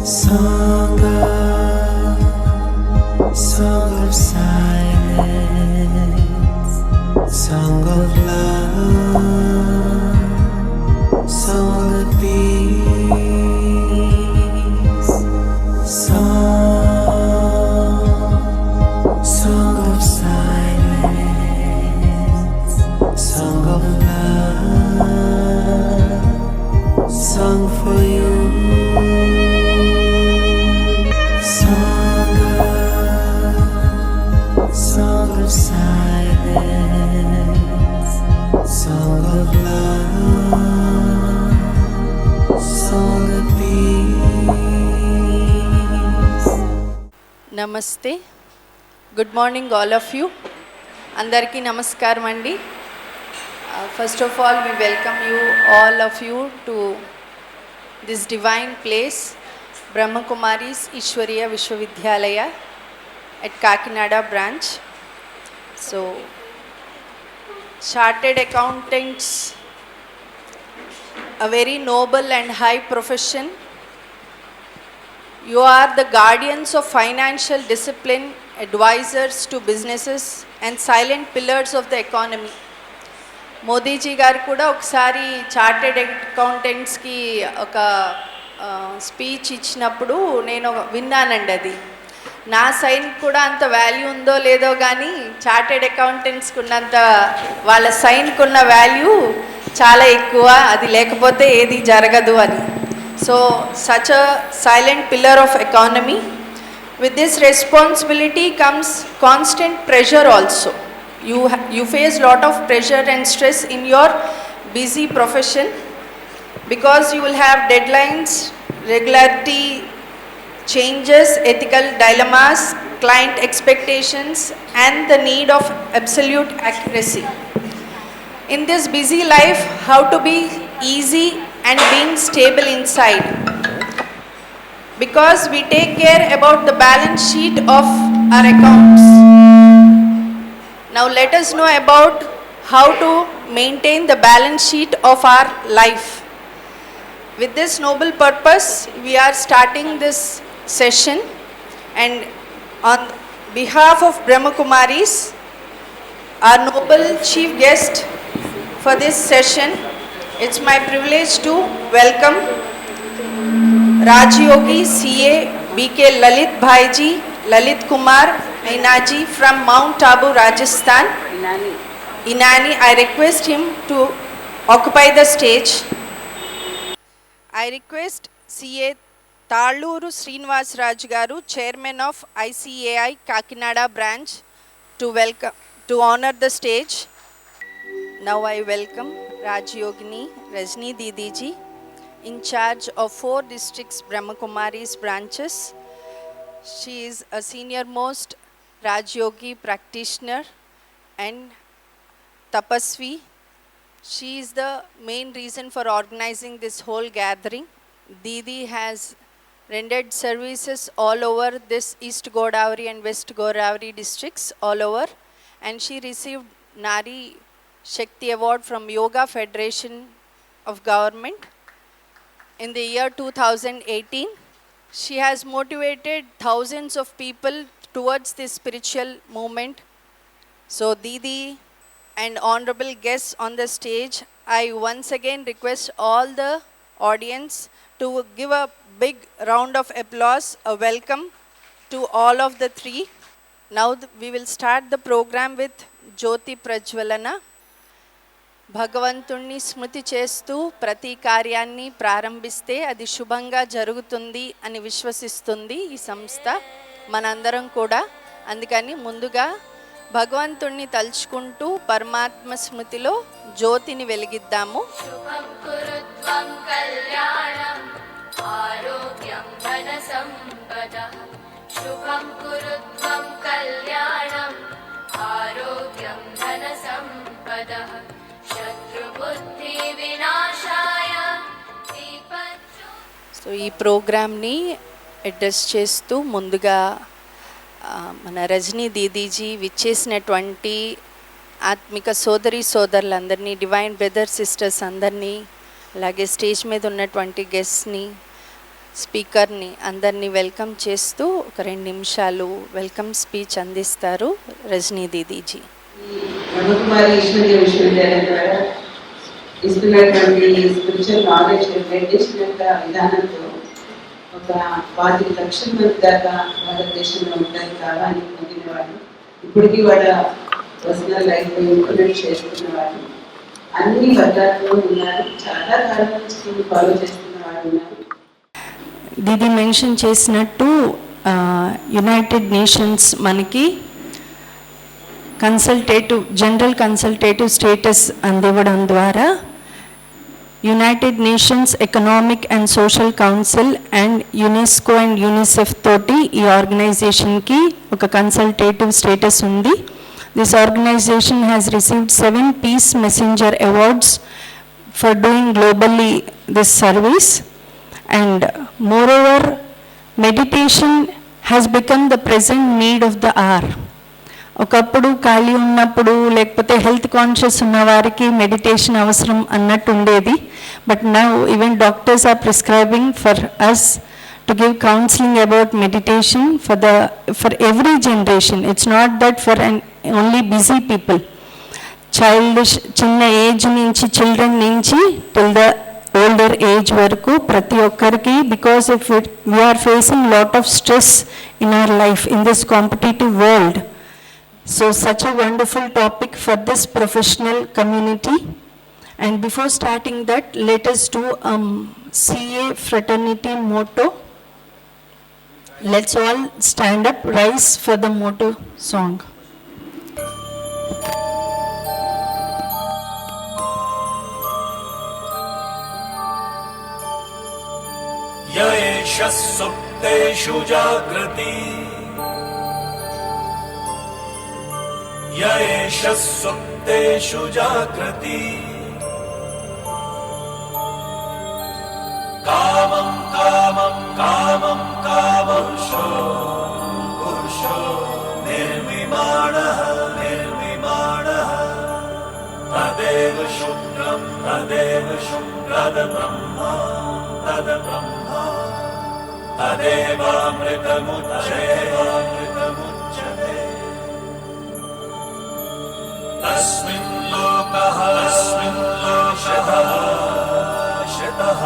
Song of silence, song of love, song of peace, song of silence, song of love, song for you. Song of silence, song of love, song of peace. Namaste. Good morning all of you. Andarki namaskaram andi. First of all, we welcome you all of you to this divine place, Brahmakumaris Vishwavidyalaya at Kakinada branch. So, chartered accountants, a very noble and high profession. You are the guardians of financial discipline, advisors to businesses and silent pillars of the economy. Modiji గారు కూడా ఒకసారి chartered అకౌంటెంట్స్కి ఒక speech ఇచ్చినప్పుడు నేను విన్నానండి. అది నా sign కూడా అంత వాల్యూ ఉందో లేదో కానీ చార్టెడ్ అకౌంటెంట్స్కి ఉన్నంత వాళ్ళ సైన్కి ఉన్న వాల్యూ చాలా ఎక్కువ, అది లేకపోతే ఏది జరగదు అని. So such a silent killer of economy. With this responsibility comes constant pressure also. You face lot of pressure and stress in your busy profession because you will have deadlines, regularity changes, ethical dilemmas, client expectations and the need of absolute accuracy. In this busy life, how to be easy and being stable inside, because we take care about the balance sheet of our accounts. Now let us know about how to maintain the balance sheet of our life. With this noble purpose, we are starting this session, and on behalf of Brahmakumaris, our noble chief guest for this session, it's my privilege to welcome Rajyogi CA BK Lalith Bhaiji, Lalith Kumar Ainaji from Mount Abu, Rajasthan. Inani. I request him to occupy the stage. I request CA Talluru Srinivas Raj Garu, Chairman of ICAI Kakinada branch, to honor the stage. Now I welcome Rajyogini Rajni Didiji, in charge of 4 districts Brahmakumaris branches. She is a senior most Rajyogi practitioner and tapasvi. She is the main reason for organizing this whole gathering. Didi has rendered services all over this East Godavari and West Godavari districts all over, and she received Nari Shakti Award from Yoga Federation of Government in the year 2018. She has motivated thousands of people towards this spiritual movement. So Didi and honorable guests on the stage, I once again request all the audience to give a big round of applause, a welcome to all of the 3. Now we will start the program with Jyoti Prajwalana. భగవంతుణ్ణి స్మృతి చేస్తూ ప్రతి కార్యాన్ని ప్రారంభిస్తే అది శుభంగా జరుగుతుంది అని విశ్వసిస్తుంది ఈ సంస్థ, మనందరం కూడా. అందుకని ముందుగా భగవంతుణ్ణి తలుచుకుంటూ పరమాత్మ స్మృతిలో జ్యోతిని వెలిగిద్దాము. శుభం కురుత్వం కళ్యాణం ఆరోగ్యం ధన సంపదః. శుభం కురుత్వం కళ్యాణం ఆరోగ్యం ధన సంపదః. సో ఈ ప్రోగ్రామ్ని అడ్రస్ చేస్తూ ముందుగా మన రజనీ దీదీజీ విచ్చేసినటువంటి ఆత్మిక సోదరి సోదరులందరినీ, డివైన్ బ్రదర్ సిస్టర్స్ అందరినీ, అలాగే స్టేజ్ మీద ఉన్నటువంటి గెస్ట్ని స్పీకర్ని అందరినీ వెల్కమ్ చేస్తూ ఒక 2 నిమిషాలు వెల్కమ్ స్పీచ్ అందిస్తారు రజనీ దీదీజీ. బ్రహ్మకుమారి విశ్వవిద్యాలయం ద్వారా ఇస్తున్నటువంటి స్పిరిచువల్ నాలెడ్జ్ మెడిటేషన్ యొక్క విధానంతో ఒక 5 లక్షల మంది దాకా భారతదేశంలో ఉంటారు కాలాన్ని పొందిన వాళ్ళు, ఇప్పటికీ వాళ్ళ పర్సనల్ లైఫ్లో ఇంప్లిమెంట్ చేస్తున్న వాళ్ళు అన్ని వర్గాల్లో ఉన్నారు. చాలా కాలం నుంచి ఫాలో చేస్తున్న వాళ్ళు ఉన్నారు. దీది మెన్షన్ చేసినట్టు యునైటెడ్ నేషన్స్ మనకి జనరల్ కన్సల్టేటివ్ స్టేటస్ అందివ్వడం ద్వారా United Nations Economic and Social Council and UNESCO and UNICEF తోటి ఈ ఆర్గనైజేషన్కి ఒక కన్సల్టేటివ్ స్టేటస్ ఉంది. This organisation has received 7 peace messenger awards for doing globally this service. And moreover, meditation has become the present need of the hour. ఒకప్పుడు ఖాళీ ఉన్నప్పుడు లేకపోతే health conscious ఉన్న వారికి మెడిటేషన్ అవసరం అన్నట్టు ఉండేది. But now even doctors are prescribing for us to give counselling about meditation for every generation. It's not that for only busy people. చిన్న ఏజ్ నుంచి చిల్డ్రన్ నుంచి టిల్ ద ఓల్డర్ ఏజ్ వరకు ప్రతి ఒక్కరికి, because if we are facing lot of stress in our life in this competitive world. So such a wonderful topic for this professional community. And before starting that, let us do CA fraternity motto. Let's all stand up, rise for the motto song. य एष सुप्तेषु जागृति, य एष सुप्तेषु जागृति, कामं कामं कामं कामंशो पुरुषो निर्विमाणः निर्विमाणः, तदेव शुक्रं तद्ब्रह्मा तद्ब्रह्मा, तदेवामृतमुच्यते, तस्मिन् लोकः शितः,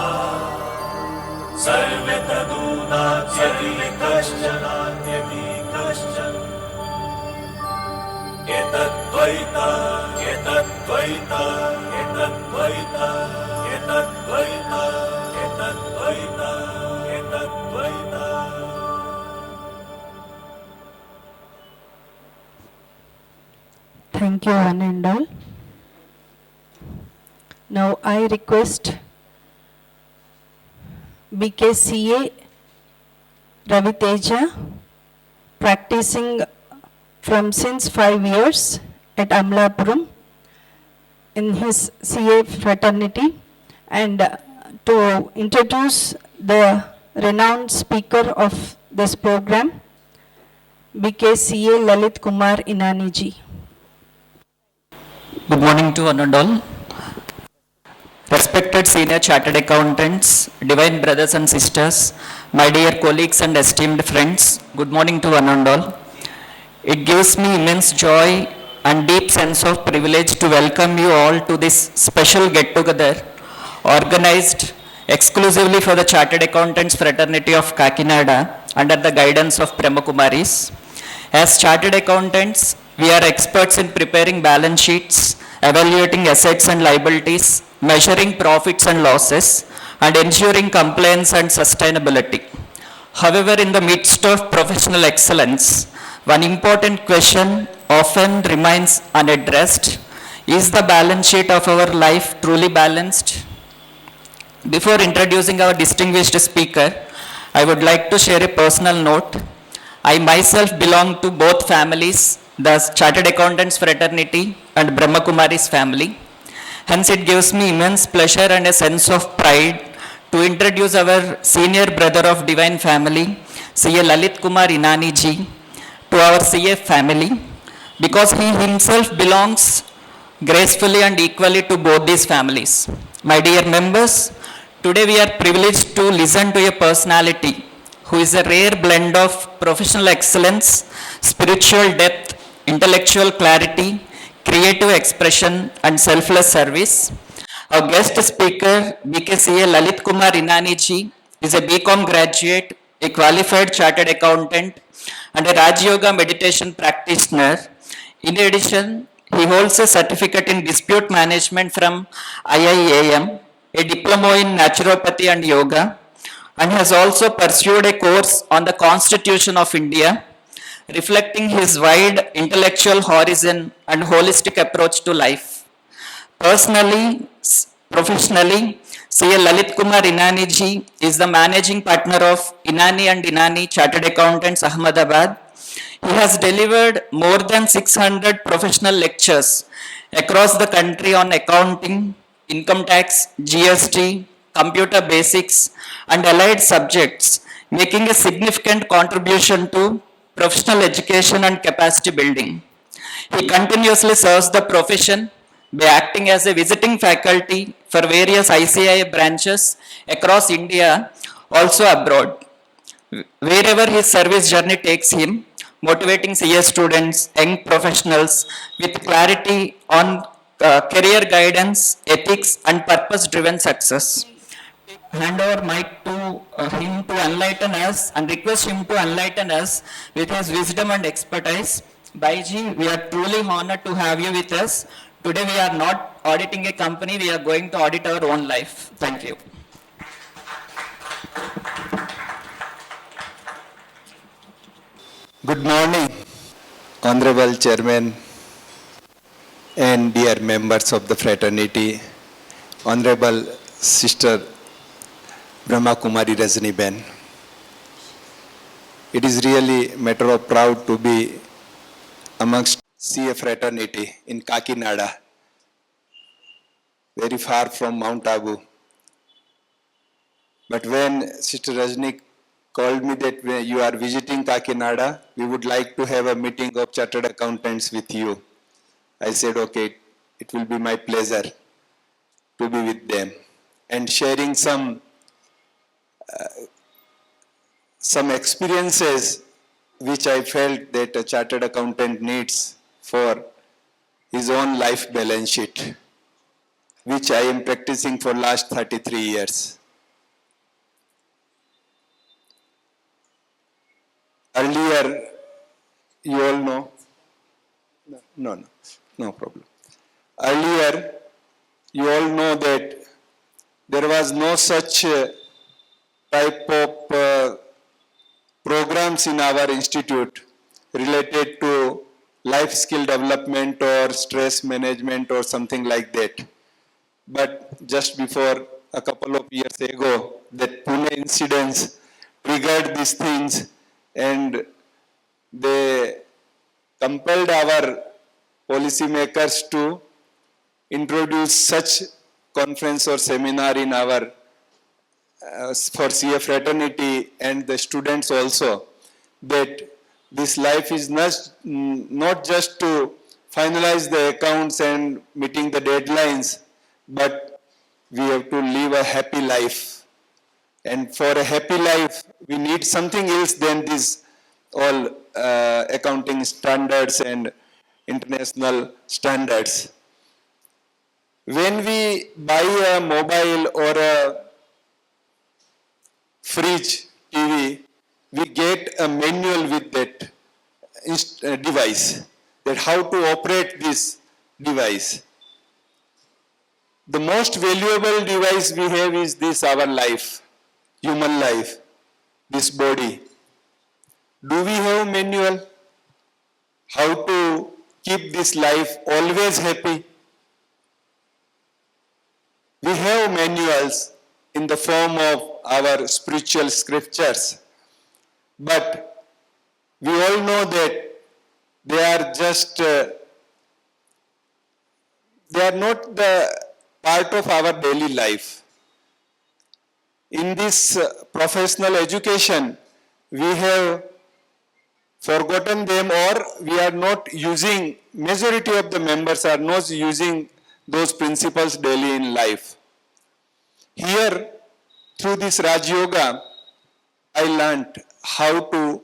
सर्वे तदूनात्यपि कश्चन, एतद्द्वैता एतद्द्वैता एतद्द्वैता एतद्द्वैता एतद्द्वैता एतद्द्वैता. Thank you, one and all. Now I request BKCA Raviteja, practicing from since 5 years at Amlapuram in his CA fraternity, and to introduce the renowned speaker of this program, BKCA Lalith Kumar Inani ji. Good morning to one and all. Respected senior chartered accountants, divine brothers and sisters, my dear colleagues and esteemed friends, good morning to one and all. It gives me immense joy and deep sense of privilege to welcome you all to this special get-together organized exclusively for the Chartered Accountants Fraternity of Kakinada under the guidance of Brahmakumaris. As Chartered Accountants, we are experts in preparing balance sheets, evaluating assets and liabilities, measuring profits and losses, and ensuring compliance and sustainability. However, in the midst of professional excellence, one important question often remains unaddressed. Is the balance sheet of our life truly balanced? Before introducing our distinguished speaker, I would like to share a personal note. I myself belong to both families, the Chartered Accountants Fraternity and Brahmakumaris family. Hence, it gives me immense pleasure and a sense of pride to introduce our senior brother of divine family, C.A. Lalith Kumar Inani ji, to our CF family, because he himself belongs gracefully and equally to both these families. My dear members, Today we are privileged to listen to a personality who is a rare blend of professional excellence, spiritual depth, intellectual clarity, creative expression, and selfless service. Our guest speaker, BKCA Lalith Kumar Inani ji, is a BCom graduate, a qualified chartered accountant, and a Raj Yoga meditation practitioner. In addition, he holds a certificate in dispute management from IIAM, a diploma in naturopathy and yoga, and has also pursued a course on the Constitution of India, reflecting his wide intellectual horizon and holistic approach to life. Personally, professionally, CA Lalith Kumar Inani ji is the managing partner of Inani and Inani Chartered Accountants Ahmedabad. He has delivered more than 600 professional lectures across the country on accounting, income tax, GST, computer basics, and allied subjects, making a significant contribution to professional education and capacity building. He continuously serves the profession by acting as a visiting faculty for various ICIA branches across India, also abroad. Wherever his service journey takes him, motivating CS students, young professionals with clarity on career guidance, ethics, and purpose-driven success. Hand over mic to him to enlighten us and request him to enlighten us with his wisdom and expertise. Bhaiji, we are truly honored to have you with us. Today we are not auditing a company, we are going to audit our own life. Thank you. Good morning, Honorable Chairman and dear members of the fraternity, Honorable Sister Brahmakumaris Ben. It is really a matter of proud to be amongst CA fraternity in Kakinada, very far from Mount Abu. But when Sister Rajni called me that when you are visiting Kakinada, we would like to have a meeting of chartered accountants with you. I said, okay, it will be my pleasure to be with them and sharing some experiences which I felt that a chartered accountant needs for his own life balance sheet, which I am practicing for last 33 years. Earlier, you all know, no problem. Earlier, you all know that there was no such type of programs in our institute related to life skill development or stress management or something like that. But just before a couple of years ago, that Pune incidents triggered these things, and they compelled our policymakers to introduce such conference or seminar in our for CA fraternity and the students also, that this life is not just to finalize the accounts and meeting the deadlines, but we have to live a happy life. And for a happy life, we need something else than these all accounting standards and international standards. When we buy a mobile or a fridge, TV, we get a manual with that device, that how to operate this device. The most valuable device we have is this, our life, human life, this body. Do we have manual? How to keep this life always happy? We have manuals in the form of our spiritual scriptures, but we all know that they are just, they are not the part of our daily life. In this professional education, we have forgotten them, or we are not using, majority of the members are not using those principles daily in life. Here, through this Raj Yoga, I learned how to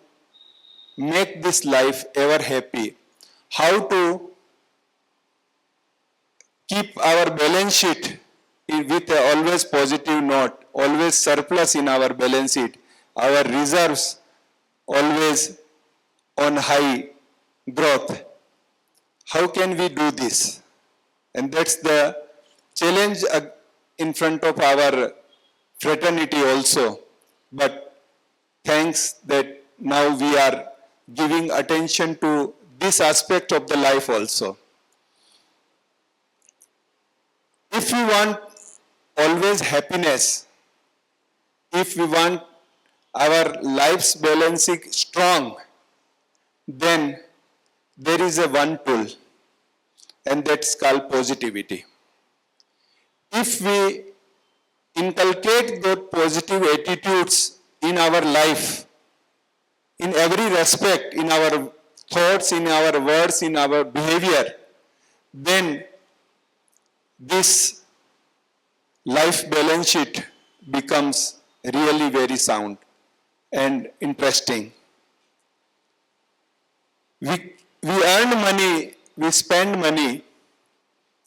make this life ever happy, how to keep our balance sheet with a always positive note, always surplus in our balance sheet, our reserves always on high growth. How can we do this? And that's the challenge in front of our fraternity also. But thanks that now we are giving attention to this aspect of the life also. If we want always happiness, if we want our life's balancing strong, then there is a one tool, and that's called positivity. If we inculcate those positive attitudes in our life, in every respect, in our thoughts, in our words, in our behavior, then this life balance sheet becomes really very sound and interesting. We earn money, we spend money,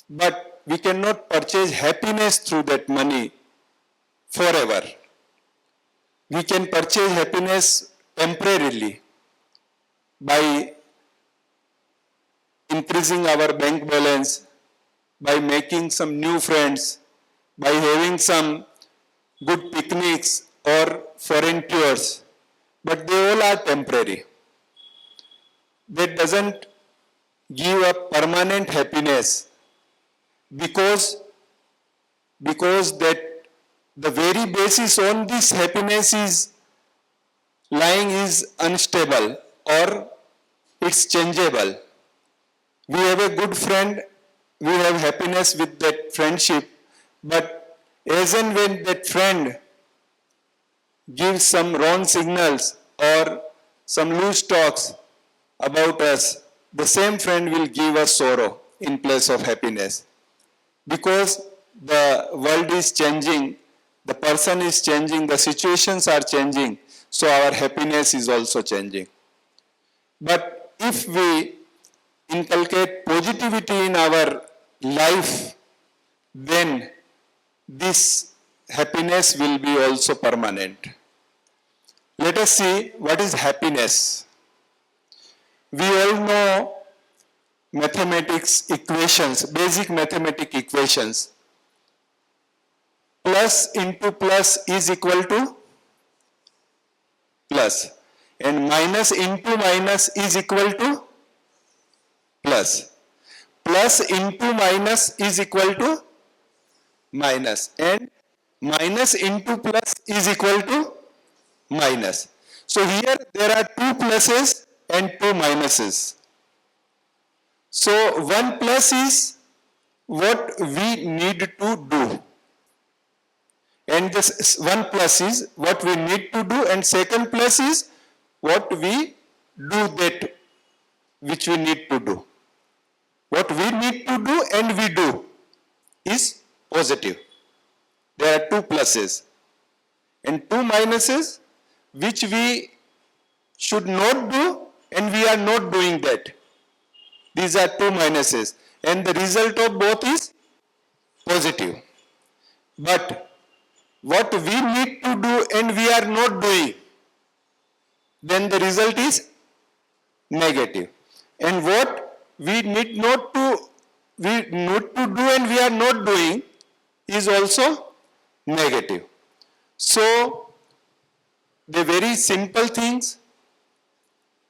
but we cannot purchase happiness through that money forever. We can purchase happiness temporarily by increasing our bank balance, by making some new friends, by having some good picnics or foreign tours, but they all are temporary. That doesn't give a permanent happiness because that the very basis on this happiness is lying is unstable or it's changeable. We have a good friend, we have happiness with that friendship, but as and when that friend gives some wrong signals or some loose talks about us, the same friend will give us sorrow in place of happiness. Because the world is changing, the person is changing, the situations are changing, so our happiness is also changing. But if we inculcate positivity in our life, then this happiness will be also permanent. Let us see what is happiness. We all know mathematics equations, basic mathematical equations. Plus into plus is equal to plus, and minus into minus is equal to plus. Plus into minus is equal to minus, and minus into plus is equal to minus. So here there are two pluses and two minuses. So one plus is what we need to do, and this one plus is what we need to do, and second plus is what we do that which we need to do. What we need to do and we do is positive. There are two pluses and two minuses which we should not do and we are not doing that. These are two minuses, and the result of both is positive. But what we need to do and we are not doing, then the result is negative. And what we need to do and we are not doing is also negative. So the very simple things,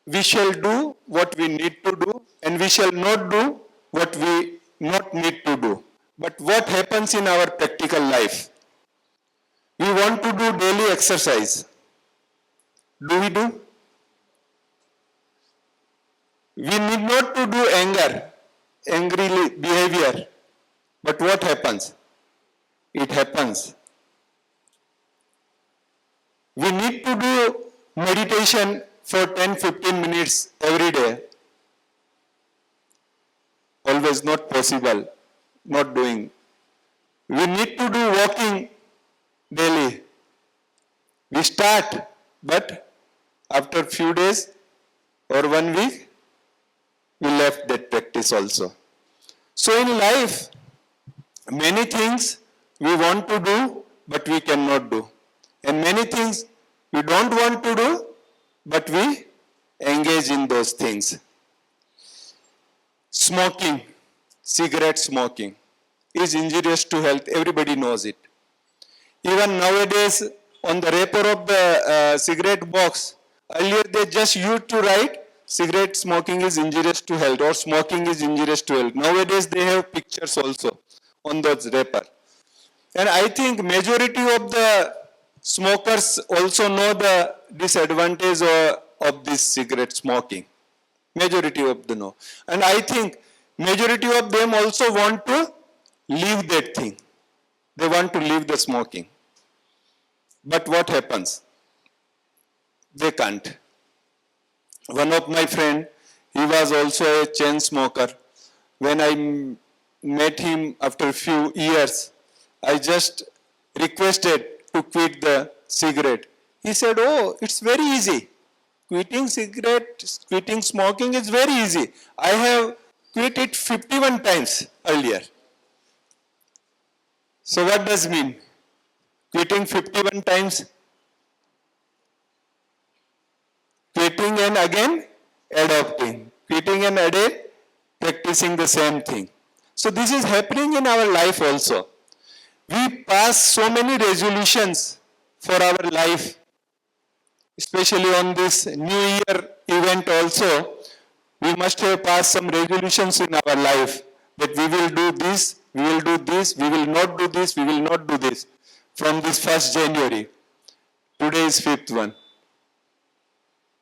we shall do what we need to do and we shall not do what we not need to do. But what happens in our practical life? We want to do daily exercise. Do we do? We need not to do angry behavior. But what happens? It happens. We need to do meditation for 10-15 minutes every day. Always not possible, not doing. We need to do walking daily. We start, but after few days or 1 week, we left that practice also. So in life, many things we want to do, but we cannot do. And many things we don't want to do, but we engage in those things. Smoking, cigarette smoking, is injurious to health. Everybody knows it. Even nowadays, on the wrapper of the cigarette box, earlier they just used to write cigarette smoking is injurious to health or smoking is injurious to health. Nowadays they have pictures also on those wrapper. And I think majority of the smokers also know the disadvantage of this cigarette smoking. Majority of them know. And I think majority of them also want to leave that thing. They want to leave the smoking. But what happens? They can't. One of my friend, he was also a chain smoker. When I met him after a few years, I just requested to quit the cigarette. He said, "Oh, it's very easy. Quitting cigarette, quitting smoking is very easy. I have quit it 51 times earlier." So what does it mean? Quitting 51 times? Quitting and again adopting. Quitting and again practicing the same thing. So this is happening in our life also. We pass so many resolutions for our life, especially on this New Year event also. We must have passed some resolutions in our life that we will do this, we will do this, we will not do this, we will not do this from this 1st January. Today is 5th one.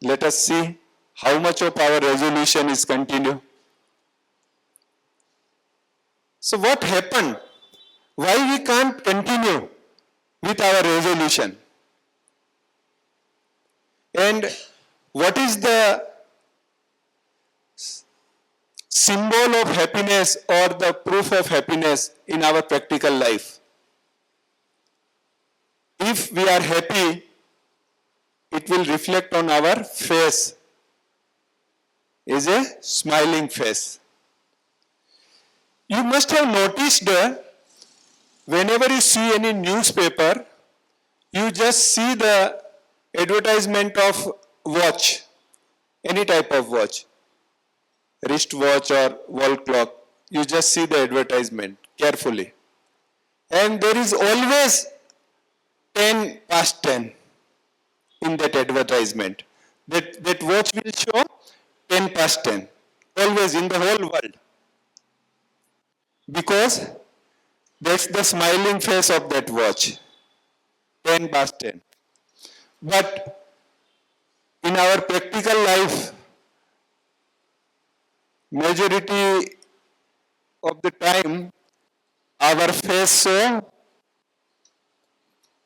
Let us see how much of our resolution is continued. So what happened? Why we can't continue with our resolution? And what is the symbol of happiness or the proof of happiness in our practical life? If we are happy, it will reflect on our face as a smiling face. You must have noticed whenever you see any newspaper, you just see the advertisement of watch, any type of watch, wristwatch or wall clock. You just see the advertisement carefully. And there is always 10 past 10 in that advertisement. That watch will show 10 past 10, always in the whole world. Because that's the smiling face of that watch, 10 past 10. But in our practical life, majority of the time, our face show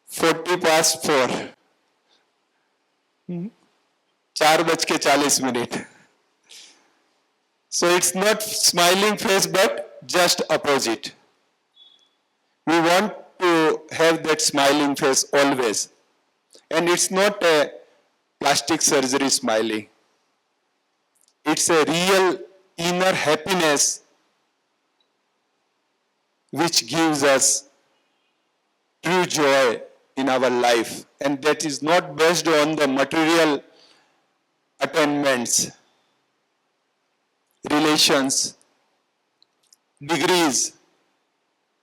40 past 4. 4:40. So it's not smiling face, but just opposite. We want to have that smiling face always. And it's not a plastic surgery smiling. It's a real inner happiness which gives us true joy in our life. And that is not based on the material attainments, relations, degrees,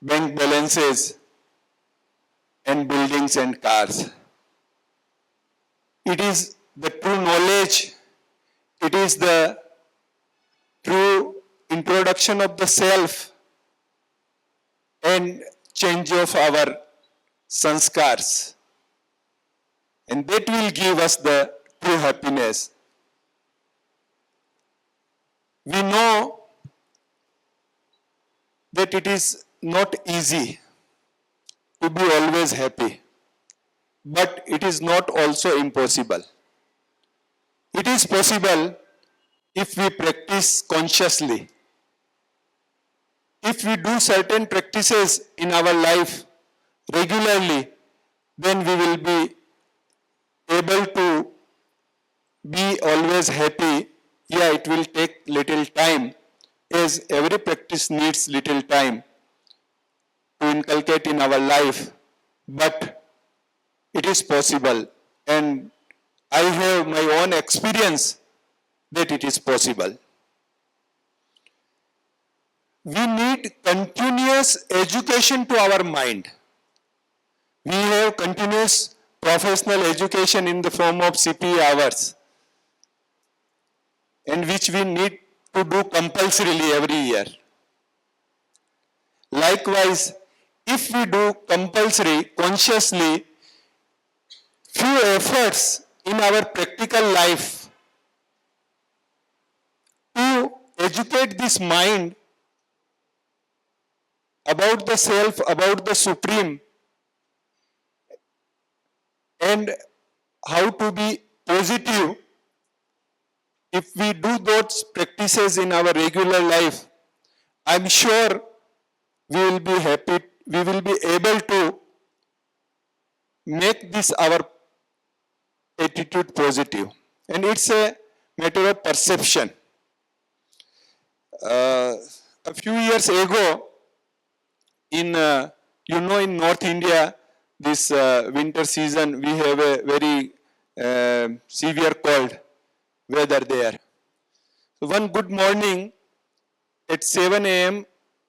bank balances, and buildings and cars. It is the true knowledge, it is the true introduction of the self and change of our sanskars. And that will give us the true happiness. We know that it is not easy to be always happy, but it is not also impossible. It is possible if we practice consciously. If we do certain practices in our life regularly, then we will be always happy. Yeah, it will take little time, as every practice needs little time to inculcate in our life, but it is possible, and I have my own experience that it is possible. We need continuous education to our mind. We have continuous professional education in the form of CPE hours, and which we need to do compulsorily every year. Likewise, if we do compulsory, consciously, few efforts in our practical life to educate this mind about the self, about the supreme, and how to be positive, if we do those practices in our regular life, I'm sure we will be happy, we will be able to make this our attitude positive. And it's a matter of perception. A few years ago, in in North India, this winter season, we have a very severe cold weather there. So one good morning at 7 a.m.,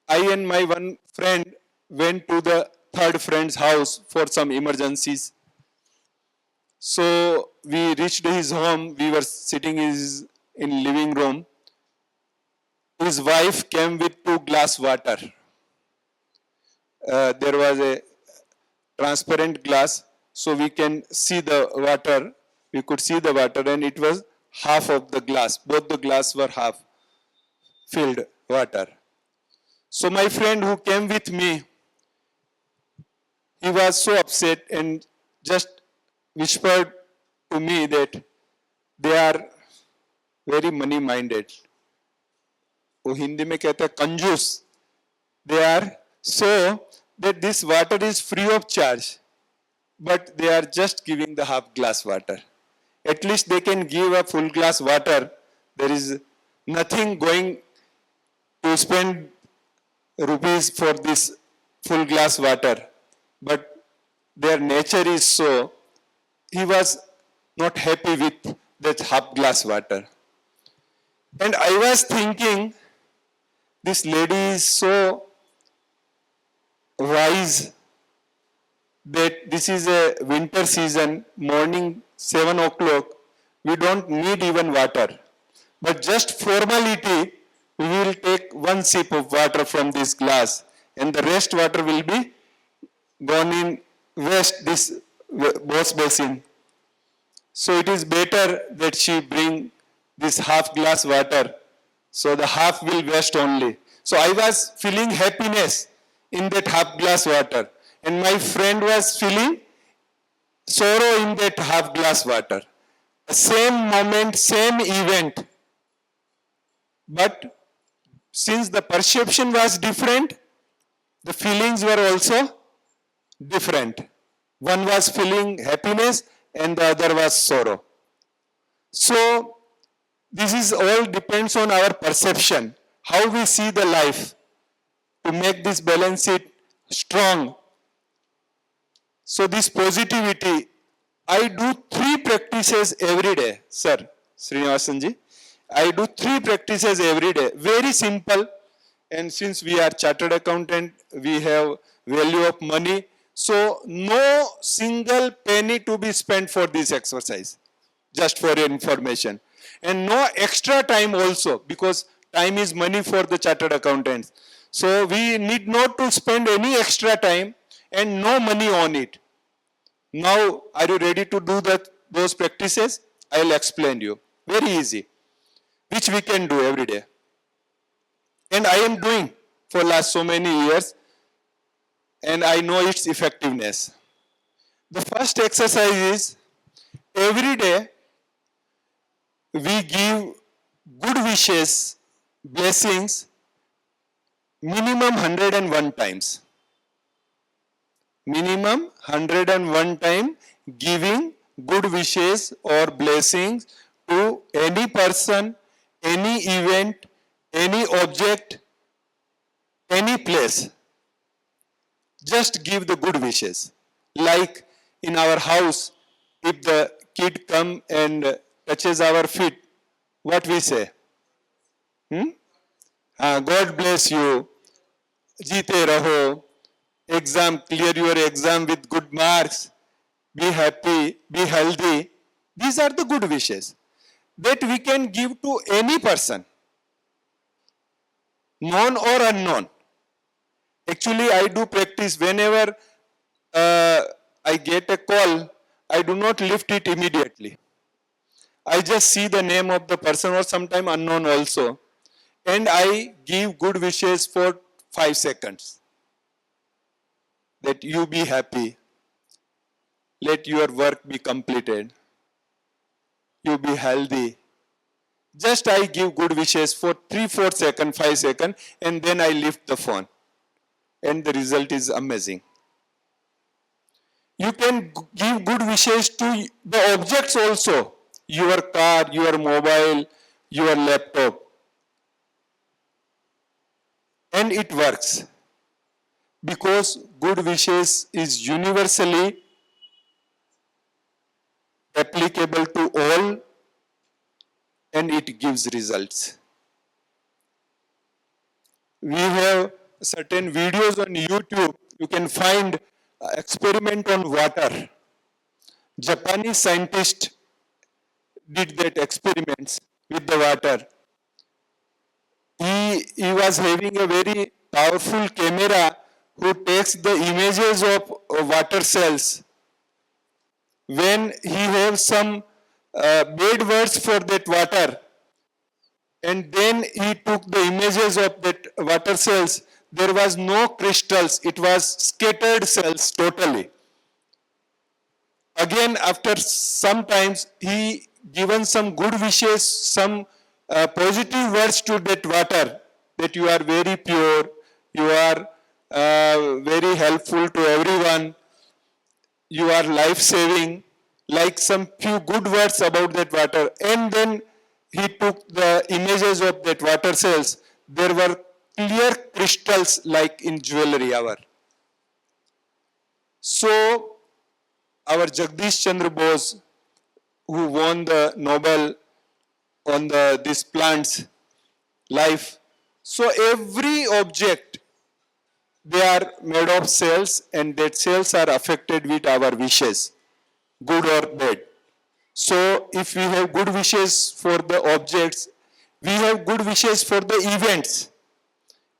I and my one friend went to the third friend's house for some emergencies. So we reached his home. We were sitting in living room. His wife came with 2 glass water. There was a transparent glass, so we can see the water. We could see the water, and it was half of the glass. Both the glass were half filled water. So my friend who came with me, he was so upset and just whispered to me that they are very money minded. वो हिंदी में कहते हैं कंजूस. They are so that this water is free of charge, but they are just giving the half glass water. At least they can give a full glass water. There is nothing going to spend rupees for this full glass water, but their nature is so. He was not happy with that half glass water. And I was thinking, this lady is so wise that this is a winter season, morning 7 o'clock, we don't need even water. But just formality, we will take 1 sip of water from this glass, and the rest water will be gone in waste, this wash basin. So it is better that she bring this half glass water, so the half will waste only. So I was feeling happiness in that half glass water, and my friend was feeling sorrow in that half glass water. Same moment, same event, but since the perception was different, the feelings were also different. One was feeling happiness and the other was sorrow. So this is all depends on our perception, how we see the life. To make this balance sheet strong. So this positivity, I do 3 practices every day, sir, Srinivasanji. I do 3 practices every day, very simple. And since we are chartered accountant, we have value of money. So no single penny to be spent for this exercise, just for your information. And no extra time also, because time is money for the chartered accountants. So we need not to spend any extra time and no money on it. Now, are you ready to do those practices? I will explain you. Very easy, which we can do every day. And I am doing for last so many years, and I know its effectiveness. The first exercise is, every day we give good wishes, blessings, minimum 101 times. Minimum 101 time giving good wishes or blessings to any person, any event, any object, any place. Just give the good wishes. Like in our house, if the kid come and touches our feet, what we say? God bless you, jeete raho, exam, clear your exam with good marks, be happy, be healthy. These are the good wishes that we can give to any person, known or unknown. Actually, I do practice whenever I get a call, I do not lift it immediately. I just see the name of the person or sometime unknown also, and I give good wishes for 5 seconds. That you be happy, let your work be completed, you be healthy. Just I give good wishes for 3-4 seconds, 5 seconds, and then I lift the phone. And the result is amazing. You can give good wishes to the objects also. Your car, your mobile, your laptop. And it works. Because good wishes is universally applicable to all, and it gives results. We have certain videos on YouTube. You can find experiment on water. Japanese scientist did that experiments with the water. He was having a very powerful camera who takes the images of water cells. When he has some bad words for that water, and then he took the images of that water cells, there was no crystals, it was scattered cells totally. Again, after some times, he given some good wishes, some positive words to that water, that you are very pure, you are very helpful to everyone, you are life-saving, like some few good words about that water. And then he took the images of that water cells. There were clear crystals like in jewelry hour. So, our Jagdish Chandra Bose, who won the Nobel on this plant's life. So every object, they are made of cells, and that cells are affected with our wishes, good or bad. So if we have good wishes for the objects, we have good wishes for the events.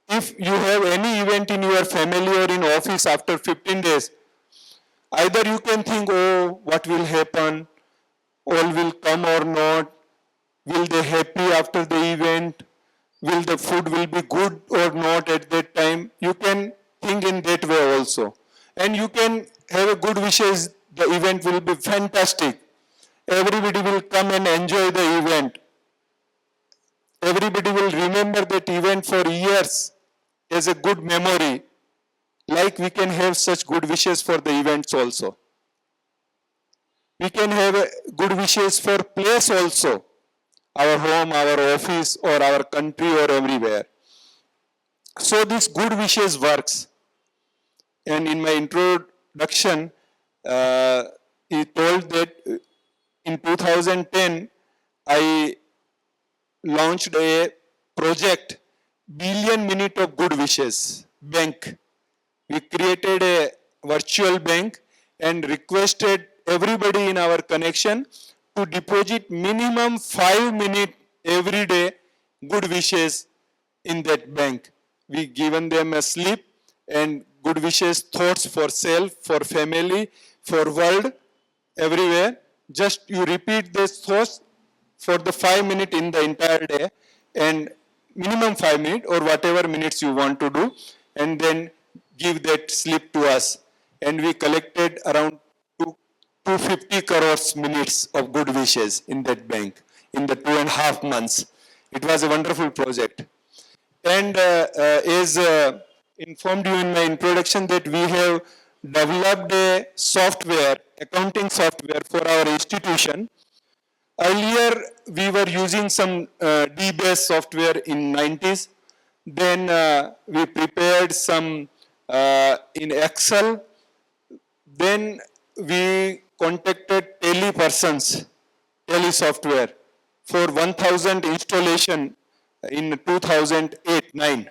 If you have any event in your family or in office after 15 days, either you can think, oh, what will happen? All will come or not? Will they happy after the event? Will the food will be good or not at that time? You can think in that way also. And you can have a good wishes, the event will be fantastic. Everybody will come and enjoy the event. Everybody will remember that event for years as a good memory. Like we can have such good wishes for the events also. We can have good wishes for place also. Our home, our office, or our country, or everywhere. So this good wishes works. And in my introduction, he told that in 2010, I launched a project, Billion Minute of Good Wishes Bank. We created a virtual bank and requested everybody in our connection to deposit minimum 5 minutes every day good wishes in that bank. We given them a slip and good wishes, thoughts for self, for family, for world, everywhere. Just you repeat these thoughts for the 5 minutes in the entire day, and minimum 5 minutes or whatever minutes you want to do, and then give that slip to us. And we collected around 250 crores minutes of good wishes in that bank in the 2.5 months. It was a wonderful project. And as informed you in my introduction, that we have developed a software, accounting software for our institution. Earlier, we were using some D-based software in 90s. Then we prepared some in Excel. Then we contacted tele persons, tele software for 1000 installation in 2008-9.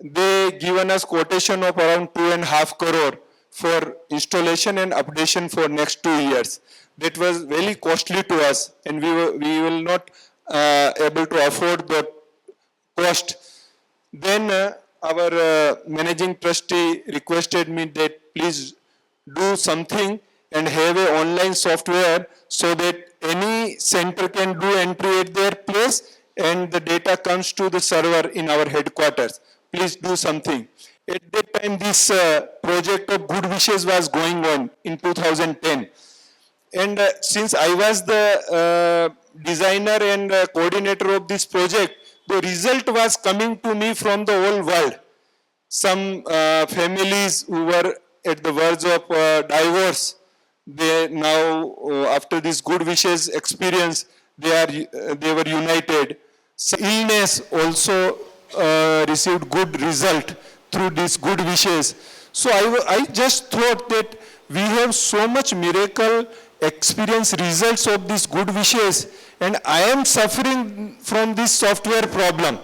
They given us quotation of around 2.5 crore for installation and updation for next 2 years. That was very costly to us, and we will not able to afford the cost. Then our managing trustee requested me that please do something and have a online software so that any center can do entry at their place and the data comes to the server in our headquarters. Please do something. At that time, this project of Good Wishes was going on in 2010. And since I was the designer and coordinator of this project, the result was coming to me from the whole world. Some families who were at the verge of divorce, they now, after this Good Wishes experience, they were united. So illness also received good result through these Good Wishes. So I just thought that we have so much miracle experience results of these Good Wishes, and I am suffering from this software problem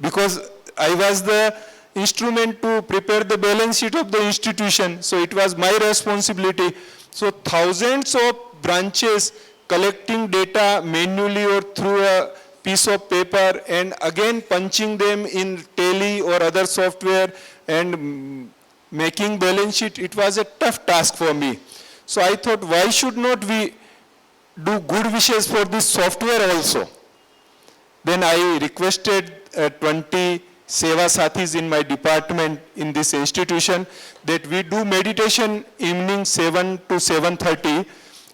because I was the instrument to prepare the balance sheet of the institution, so it was my responsibility. So thousands of branches collecting data manually or through a piece of paper and again punching them in Tally or other software and making balance sheet, it was a tough task for me. So I thought, why should not we do Good Wishes for this software also? Then I requested 20 Seva Sathis in my department in this institution that we do meditation evening 7 to 7:30.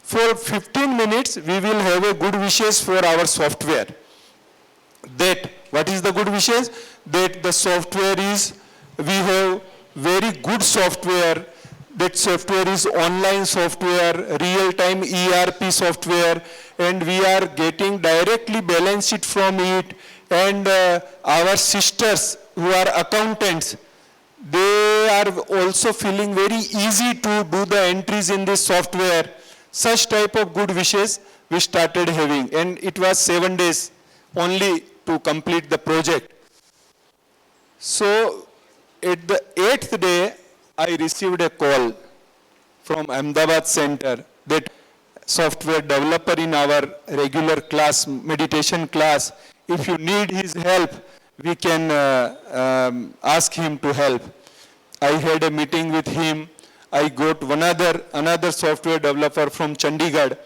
For 15 minutes, we will have a Good Wishes for our software. That, what is the Good Wishes? That the software is, we have very good software. That software is online software, real-time ERP software, and we are getting directly balance sheet from it. And our sisters who are accountants, they are also feeling very easy to do the entries in this software. Such type of Good Wishes we started having, and it was 7 days only to complete the project. So at the 8th day, I received a call from Ahmedabad Center that software developer in our regular class, meditation class, if you need his help, we can ask him to help. I had a meeting with him. I got another software developer from Chandigarh.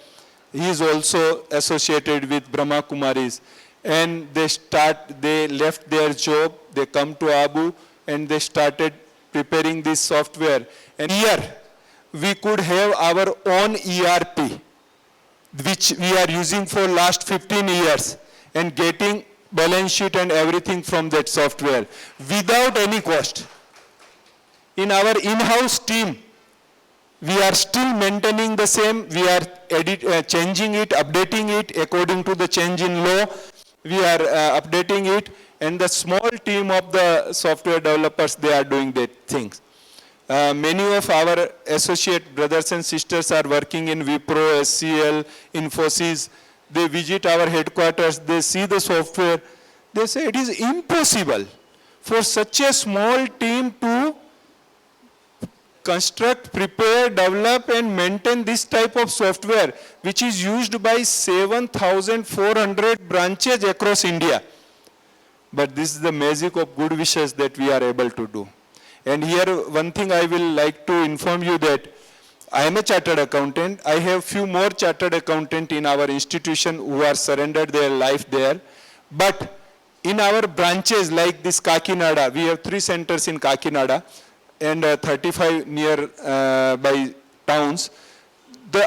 He is also associated with Brahmakumaris. And they left their job, they come to Abu, and they started preparing this software. And here, we could have our own ERP, which we are using for last 15 years, and getting balance sheet and everything from that software without any cost. In our in-house team, we are still maintaining the same. We are changing it, updating it according to the change in law. We are updating it, and the small team of the software developers, they are doing that things. Many of our associate brothers and sisters are working in Wipro, SCL, Infosys. They visit our headquarters, they see the software. They say it is impossible for such a small team to construct, prepare, develop and maintain this type of software, which is used by 7,400 branches across India. But this is the magic of Good Wishes that we are able to do. And here one thing I will like to inform you that I am a chartered accountant. I have few more chartered accountant in our institution who are surrendered their life there. But in our branches like this Kakinada, we have 3 centers in Kakinada and 35 near by towns.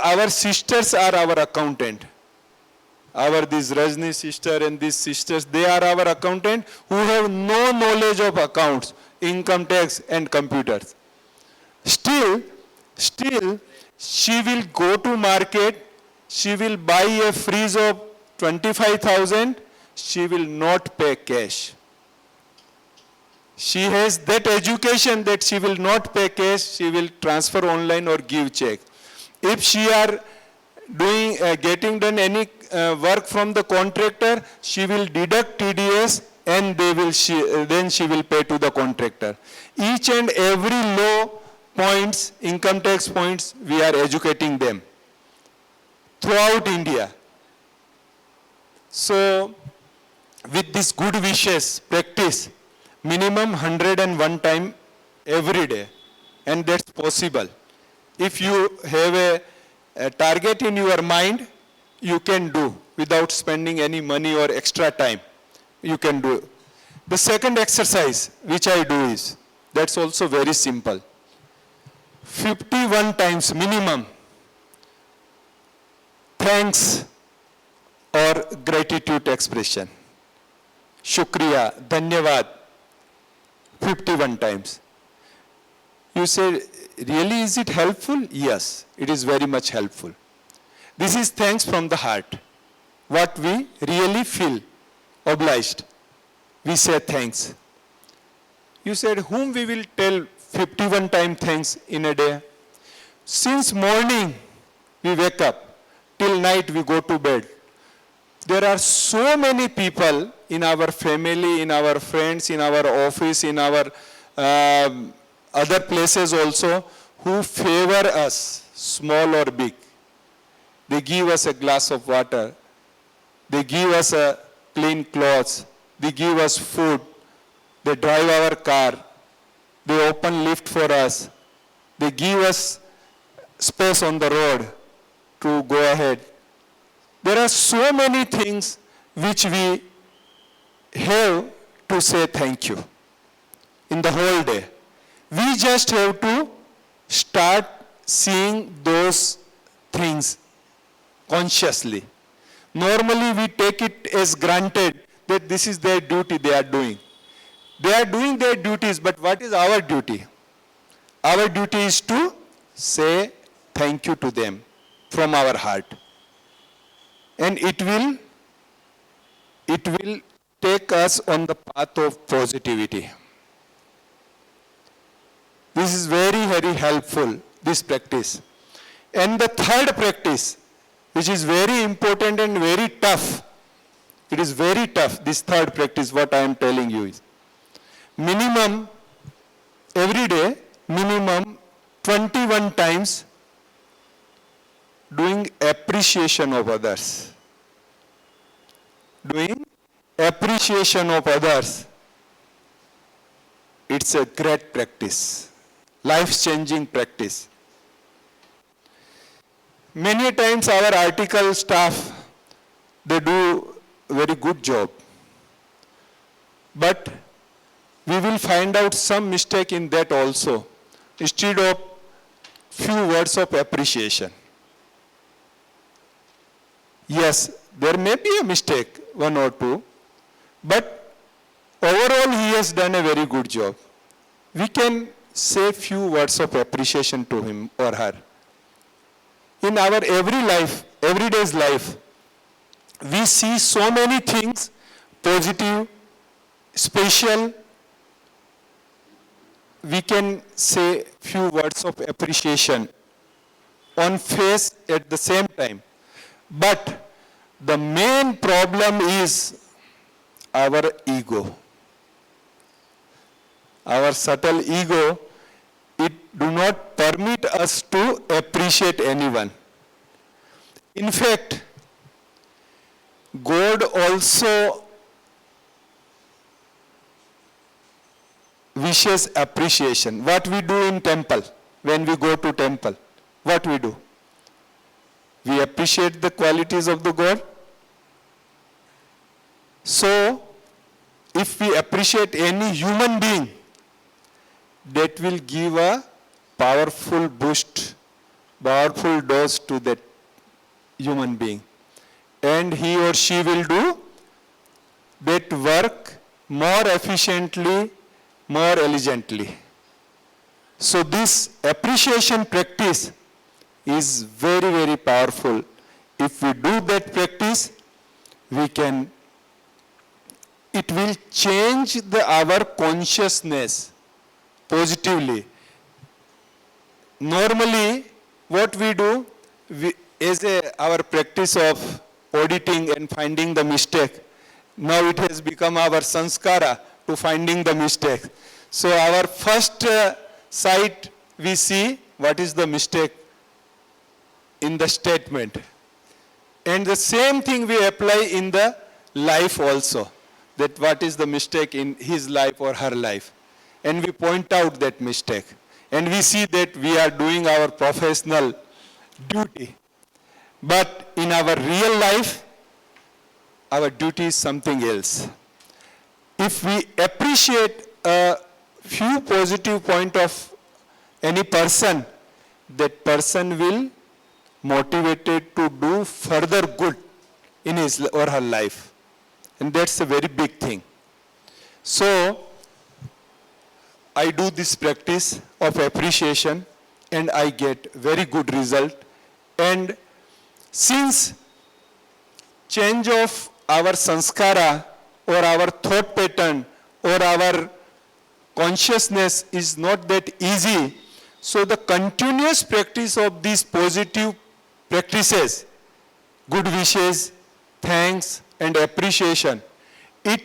Our sisters are our accountant. This Rajni sister and these sisters, they are our accountant who have no knowledge of accounts, income tax and computers. Still, she will go to market she will buy a fridge of 25,000, she will not pay cash. She has that education that she will not pay cash, she will transfer online or give check. If she are getting done any work from the contractor, she will deduct TDS and then she will pay to the contractor. Each and every law points, income tax points, we are educating them throughout India. So, with this good wishes, practice minimum 101 time every day, and that's possible. If you have a target in your mind, you can do without spending any money or extra time. You can do. The second exercise which I do is, that's also very simple. 51 times minimum thanks or gratitude expression. Shukriya, Dhanyavad, 51 times. You say, really is it helpful? Yes, it is very much helpful. This is thanks from the heart. What we really feel obliged. We say thanks. You said, whom we will tell 51 times thanks in a day? Since morning we wake up, till night we go to bed. There are so many people in our family, in our friends, in our office, in our other places also, who favor us, small or big. They give us a glass of water. They give us a clean clothes. They give us food. They drive our car. They open lift for us. They give us space on the road to go ahead. There are so many things which we have to say thank you in the whole day. We just have to start seeing those things consciously. Normally we take it as granted that this is their duty they are doing. They are doing their duties, but what is our duty? Our duty is to say thank you to them from our heart. And it will take us on the path of positivity. This is very, very helpful, this practice. And the third practice, which is very important and very tough, it is very tough, this third practice, what I am telling you is, minimum, every day, minimum 21 times doing appreciation of others. Doing appreciation of others. It's a great practice, life-changing practice. Many times our article staff, they do a very good job. But we will find out some mistake in that also, instead of few words of appreciation. Yes, there may be a mistake, one or two, but overall he has done a very good job. We can say few words of appreciation to him or her. In our everyday's life, we see so many things, positive, special. We can say few words of appreciation on face at the same time. But the main problem is our ego. Our subtle ego, it do not permit us to appreciate anyone. In fact, God also wishes appreciation. What we do in temple, when we go to temple, what we do? We appreciate the qualities of the God. So, if we appreciate any human being, that will give a powerful boost, powerful dose to that human being. And he or she will do that work more efficiently, more elegantly. So this appreciation practice is very, very powerful if we do that practice, it will change our consciousness positively. Normally, what we do, our practice of auditing and finding the mistake, now it has become our sanskara to finding the mistake. So our first sight, we see what is the mistake in the statement. And the same thing we apply in the life also, that what is the mistake in his life or her life. And we point out that mistake. And we see that we are doing our professional duty. But in our real life, our duty is something else. If we appreciate a few positive points of any person, that person will motivated to do further good in his or her life. And that's a very big thing. So, I do this practice of appreciation and I get very good result. And since change of our sanskara or our thought pattern or our consciousness is not that easy, so the continuous practice of these positive practices, good wishes, thanks and appreciation, it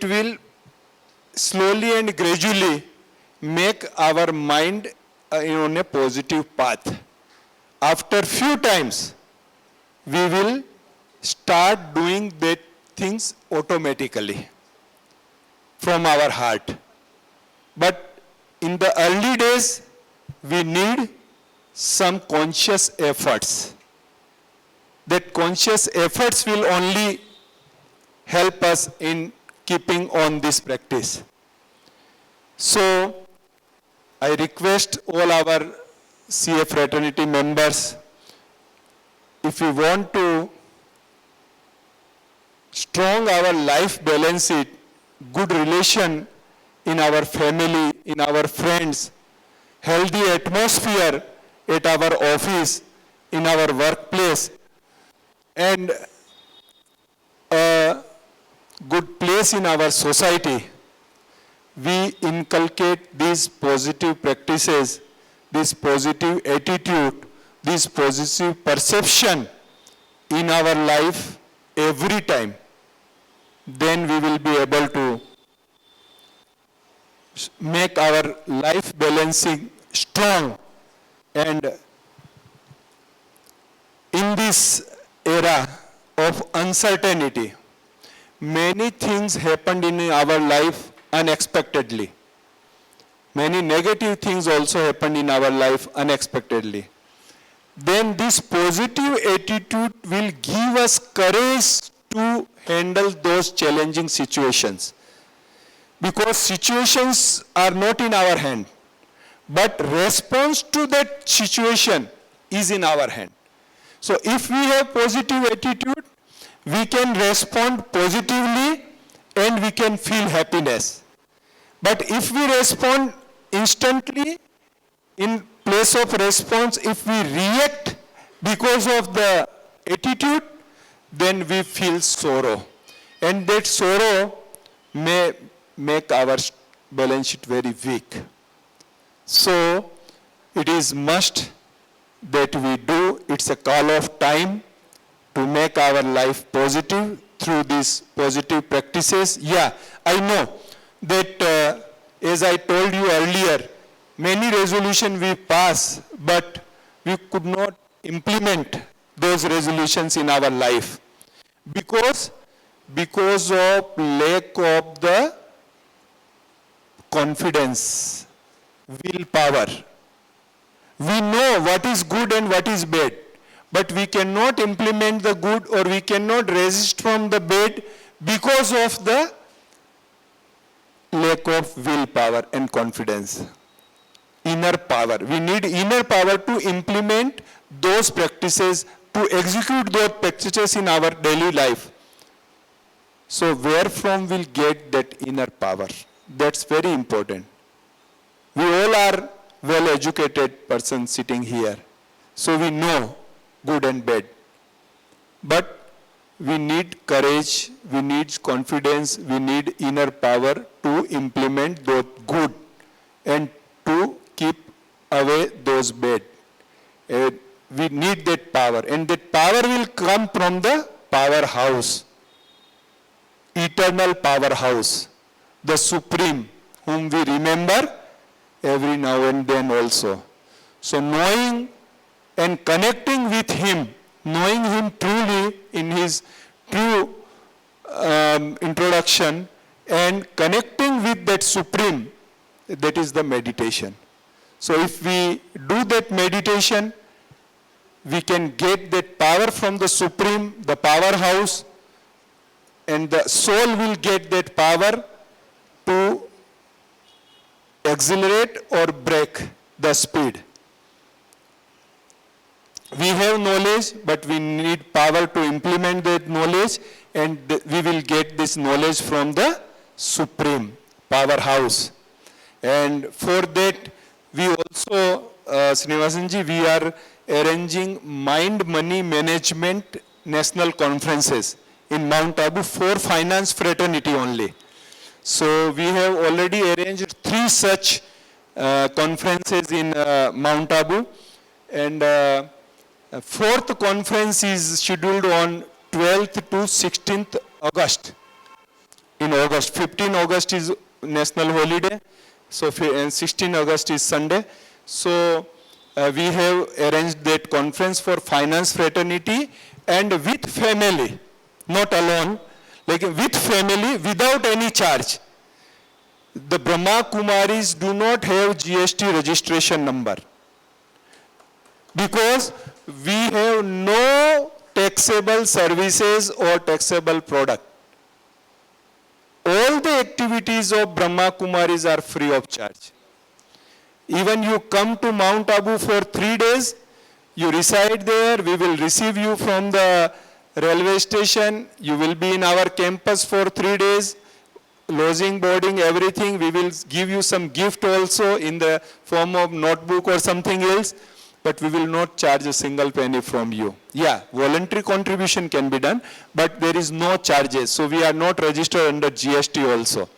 will slowly and gradually make our mind on a positive path. After few times, we will start doing that things automatically from our heart. But in the early days, we need some conscious efforts. That conscious efforts will only help us in keeping on this practice. So, I request all our CA fraternity members, if we want to strong our life balance it, good relation in our family, in our friends, healthy atmosphere at our office, in our workplace, and a good place in our society, we inculcate these positive practices, this positive attitude, this positive perception in our life every time, then we will be able to make our life balancing strong. And in this era of uncertainty, many things happened in our life unexpectedly. Many negative things also happened in our life unexpectedly. Then this positive attitude will give us courage to handle those challenging situations. Because situations are not in our hand, but response to that situation is in our hand. So if we have positive attitude, we can respond positively and we can feel happiness. But if we respond instantly, in place of response, if we react because of the attitude, then we feel sorrow. And that sorrow may make our balance sheet very weak. So, it is must that we do, it's a call of time to make our life positive through these positive practices. Yeah, I know that as I told you earlier, many resolutions we pass, but we could not implement those resolutions in our life because of lack of the confidence, willpower. We know what is good and what is bad, but we cannot implement the good or we cannot resist from the bad because of the lack of willpower and confidence. Inner power. We need inner power to implement those practices, to execute those practices in our daily life. So where from we'll get that inner power? That's very important. We all are well-educated persons sitting here. So we know good and bad. But we need courage, we need confidence, we need inner power to implement those good and to keep away those bad. We need that power, and that power will come from the powerhouse, eternal powerhouse, the Supreme, whom we remember every now and then also. So knowing and connecting with Him, knowing Him truly in His true introduction and connecting with that Supreme, that is the meditation. So if we do that meditation, we can get that power from the Supreme, the powerhouse, and the soul will get that power to accelerate or break the speed. We have knowledge, but we need power to implement that knowledge, and we will get this knowledge from the Supreme Powerhouse. And for that, we also, Srinivasanji, we are arranging Mind Money Management National Conferences in Mount Abu for finance fraternity only. So we have already arranged 3 such conferences in Mount Abu, and 4th conference is scheduled on 12th to 16th August. In August, 15 August is national holiday, so 16 August is Sunday. So we have arranged that conference for finance fraternity and with family, not alone, like with family without any charge. The Brahmakumaris do not have GST registration number because we have no taxable services or taxable product. All the activities of Brahmakumaris are free of charge. Even you come to Mount Abu for 3 days, you reside there, we will receive you from the railway station, you will be in our campus for 3 days, lodging, boarding, everything. We will give you some gift also in the form of notebook or something else, but we will not charge a single penny from you. Yeah, voluntary contribution can be done, but there is no charges. So we are not registered under GST also.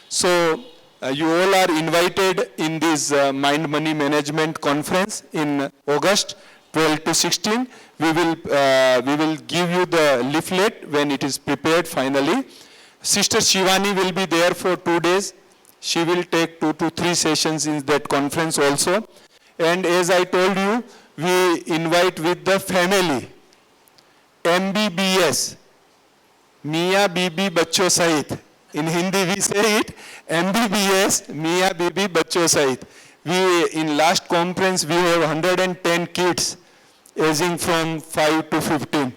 So you all are invited in this Mind Money Management Conference in August 12 to 16. We will give you the leaflet when it is prepared finally. Sister Shivani will be there for 2 days. She will take 2 to 3 sessions in that conference also. And as I told you, we invite with the family, MBBS, Mia Bibi Bachcho Sahit. In Hindi we say it, MBBS, Mia Bibi Bachcho Sahit. In last conference we have 110 kids aging from 5 to 15.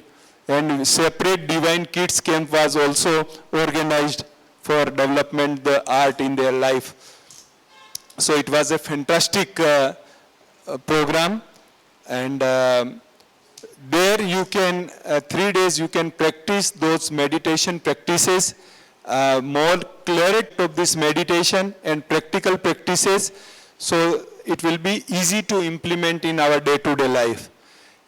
And separate Divine Kids Camp was also organized for development the art in their life. So it was a fantastic program, and there you can, 3 days you can practice those meditation practices, more clarity of this meditation and practical practices, so it will be easy to implement in our day-to-day life.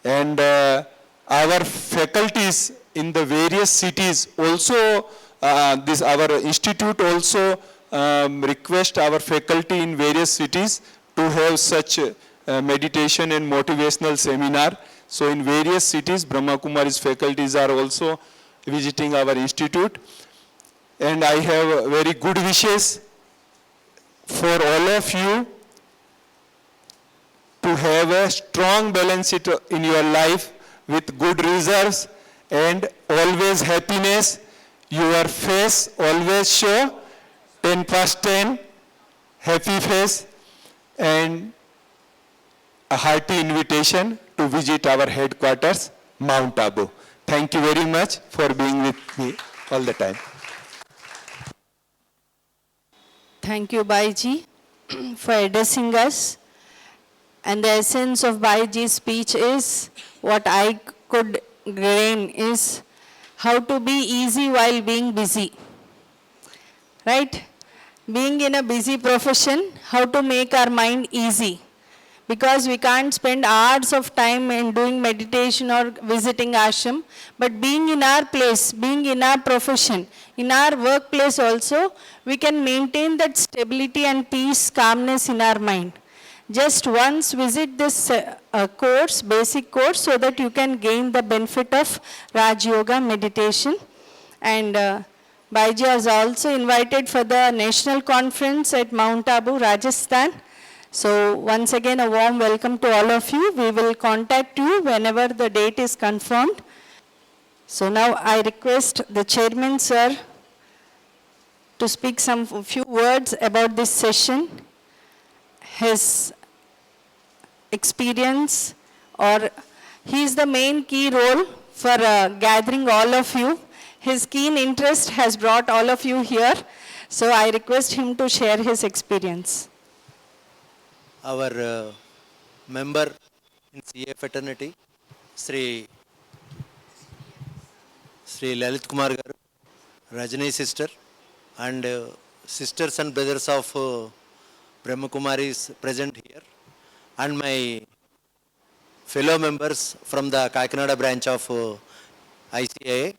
And our faculties in the various cities also, our institute also request our faculty in various cities to have such meditation and motivational seminar. So in various cities, Brahmakumaris faculties are also visiting our institute. And I have very good wishes for all of you to have a strong balance in your life with good reserves and always happiness. Your face always show 10 past 10, happy face, and a hearty invitation to visit our headquarters, Mount Abu. Thank you very much for being with me all the time. Thank you, Bhaiji, for addressing us. And the essence of Bhaiji's speech is, what I could gain is how to be easy while being busy. Right? Being in a busy profession, how to make our mind easy. because we can't spend hours of time in doing meditation or visiting ashram, but being in our place, being in our profession, in our workplace also, we can maintain that stability and peace, calmness in our mind. Just once visit this course, basic course, so that you can gain the benefit of Raj Yoga meditation. And Bhaiji was also invited for the national conference at Mount Abu, Rajasthan. So once again, a warm welcome to all of you. We will contact you whenever the date is confirmed. So now I request the chairman, sir, to speak some few words about this session, his experience, or he is the main key role for gathering all of you. His keen interest has brought all of you here. So I request him to share his experience. Our member in CA fraternity, Sri Lalith Kumar garu, Rajani sister, and sisters and brothers of Brahmakumaris present here, and my fellow members from the Kakinada branch of ICAA.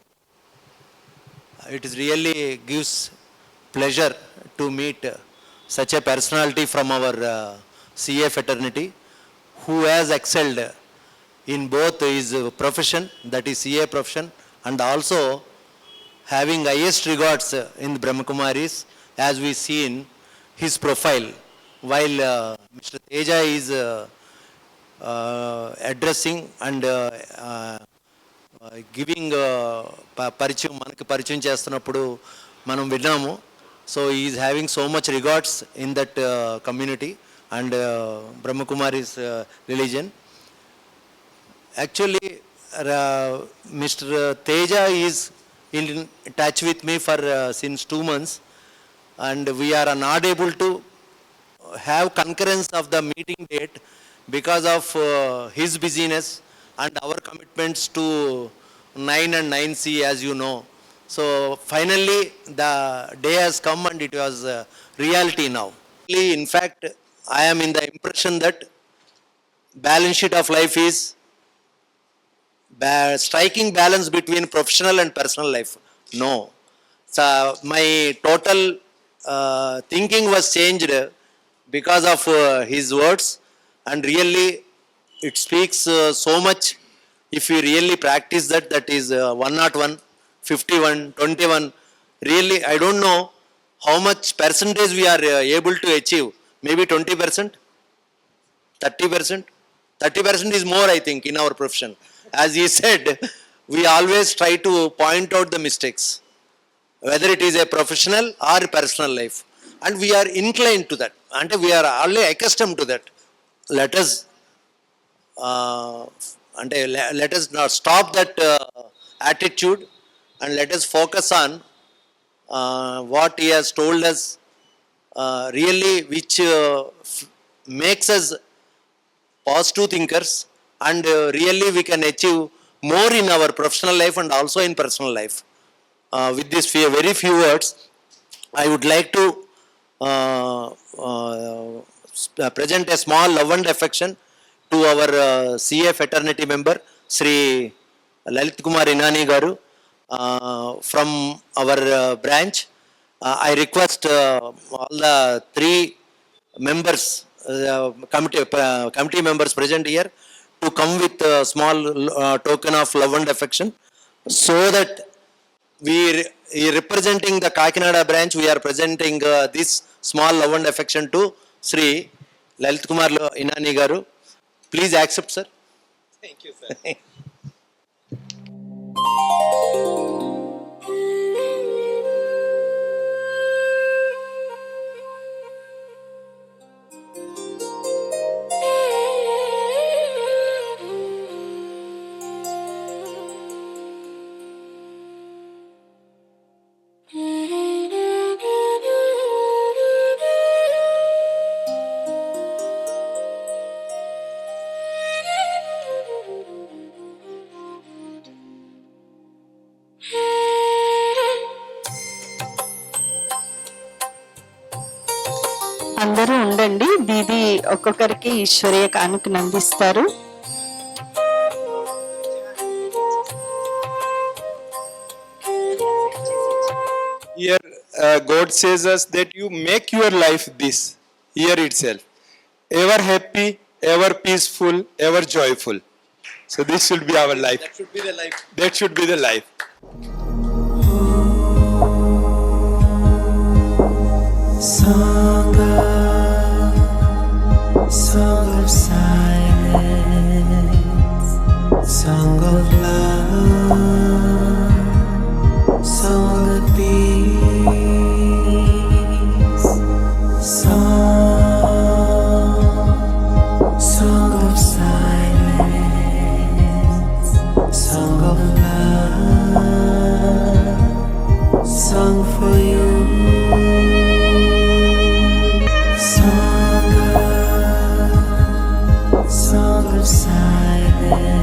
It is really gives pleasure to meet such a personality from our CA fraternity who has excelled in both his profession, that is CA profession, and also having highest regards in the Brahmakumaris, as we see in his profile, while Mr. Teja is addressing and giving పరిచయం మనకి పరిచయం చేస్తున్నప్పుడు మనం విన్నాము. So is having so much regards in that community and Brahma Kumaris religion. Actually mister Teja is in touch with me for since 2 months and we are not able to have concurrence of the meeting date because of his busyness and our commitments to 9 and 9C, as you know. So finally the day has come and it was reality now. In fact, I am in the impression that balance sheet of life is striking balance between professional and personal life. No. So my total thinking was changed because of his words, and really it speaks so much. If you really practice that, that is 101, 51, 21. Really, I don't know how much percentage we are able to achieve. Maybe 20%, 30%. 30% is more, I think, in our profession. As he said, we always try to point out the mistakes, whether it is a professional or personal life. And we are inclined to that. And we are already accustomed to that. Let us let us not stop that attitude and let us focus on what he has told us, really, which makes us positive thinkers, and really we can achieve more in our professional life and also in personal life. With these very few words, I would like to present a small love and affection to our CA fraternity member, Sri Lalith Kumar Inani garu, from our branch. I request all the 3 members, committee members present here, to come with a small token of love and affection, so that we representing the Kakinada branch, we are presenting this small love and affection to Sri Lalith Kumar Inani garu. Please accept, sir. Thank you, sir. ఒక్కొక్కరికి ఈశ్వరీయ కానుకను అందిస్తారు. Here, God says us that you make your life this, here itself. Ever happy, ever peaceful, ever joyful. So this should be our life. That should be the life. That should be the life. Song of silence, song of love, song of peace, song of silence, song of love, song for you. Song of silence,